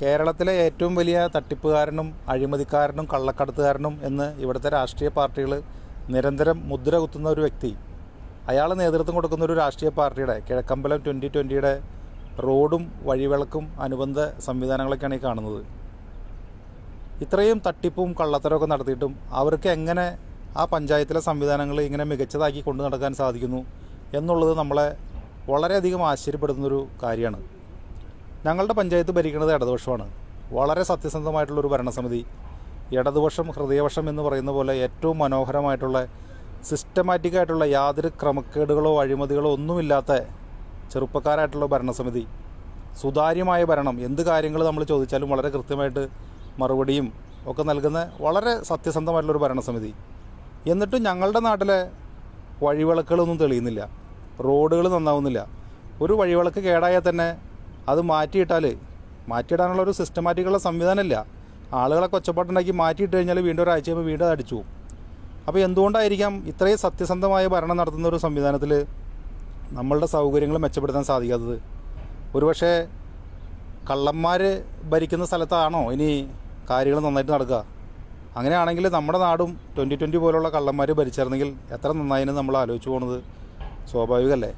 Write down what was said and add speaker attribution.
Speaker 1: കേരളത്തിലെ ഏറ്റവും വലിയ തട്ടിപ്പുകാരനും അഴിമതിക്കാരനും കള്ളക്കടത്തുകാരനും എന്ന് ഇവിടുത്തെ രാഷ്ട്രീയ പാർട്ടികൾ നിരന്തരം മുദ്ര കുത്തുന്ന ഒരു വ്യക്തി, അയാൾ നേതൃത്വം കൊടുക്കുന്ന ഒരു രാഷ്ട്രീയ പാർട്ടിയുടെ കിഴക്കമ്പലം 2020 റോഡും വഴിവിളക്കും അനുബന്ധ സംവിധാനങ്ങളൊക്കെയാണ് ഈ കാണുന്നത്. ഇത്രയും തട്ടിപ്പും കള്ളത്തരമൊക്കെ നടത്തിയിട്ടും അവർക്ക് എങ്ങനെ ആ പഞ്ചായത്തിലെ സംവിധാനങ്ങൾ ഇങ്ങനെ മികച്ചതാക്കി കൊണ്ടു നടക്കാൻ സാധിക്കുന്നു എന്നുള്ളത് നമ്മളെ വളരെയധികം ആശ്ചര്യപ്പെടുന്നൊരു കാര്യമാണ്. ഞങ്ങളുടെ പഞ്ചായത്ത് ഭരിക്കുന്നത് ഇടതുപക്ഷമാണ്. വളരെ സത്യസന്ധമായിട്ടുള്ളൊരു ഭരണസമിതി, ഇടതുപക്ഷം ഹൃദയപക്ഷം എന്ന് പറയുന്ന പോലെ ഏറ്റവും മനോഹരമായിട്ടുള്ള സിസ്റ്റമാറ്റിക്കായിട്ടുള്ള യാതൊരു ക്രമക്കേടുകളോ അഴിമതികളോ ഒന്നുമില്ലാത്ത ചെറുപ്പക്കാരായിട്ടുള്ള ഭരണസമിതി, സുതാര്യമായ ഭരണം, എന്ത് കാര്യങ്ങൾ നമ്മൾ ചോദിച്ചാലും വളരെ കൃത്യമായിട്ട് മറുപടിയും ഒക്കെ നൽകുന്ന വളരെ സത്യസന്ധമായിട്ടുള്ളൊരു ഭരണസമിതി. എന്നിട്ടും ഞങ്ങളുടെ നാട്ടിലെ വഴിവിളക്കുകളൊന്നും തെളിയുന്നില്ല, റോഡുകൾ നന്നാവുന്നില്ല. ഒരു വഴിവിളക്ക് കേടായാൽ തന്നെ അത് മാറ്റിയിടാനുള്ള ഒരു സിസ്റ്റമാറ്റിക്കുള്ള സംവിധാനമില്ല. ആളുകളെ കൊച്ചപ്പാട്ടുണ്ടാക്കി മാറ്റിയിട്ട് കഴിഞ്ഞാൽ വീണ്ടും ഒരാഴ്ച കഴിയുമ്പോൾ വീണ്ടും അത് അടിച്ചു പോകും. അപ്പോൾ എന്തുകൊണ്ടായിരിക്കാം ഇത്രയും സത്യസന്ധമായ ഭരണം നടത്തുന്ന ഒരു സംവിധാനത്തിൽ നമ്മളുടെ സൗകര്യങ്ങൾ മെച്ചപ്പെടുത്താൻ സാധിക്കാത്തത്? ഒരുപക്ഷെ കള്ളന്മാർ ഭരിക്കുന്ന സ്ഥലത്താണോ ഇനി കാര്യങ്ങൾ നന്നായിട്ട് നടക്കുക? അങ്ങനെയാണെങ്കിൽ നമ്മുടെ നാടും 2020 പോലുള്ള കള്ളന്മാർ ഭരിച്ചിരുന്നെങ്കിൽ എത്ര നന്നായിന് നമ്മൾ ആലോചിച്ച് പോകുന്നത് സ്വാഭാവികമല്ലേ?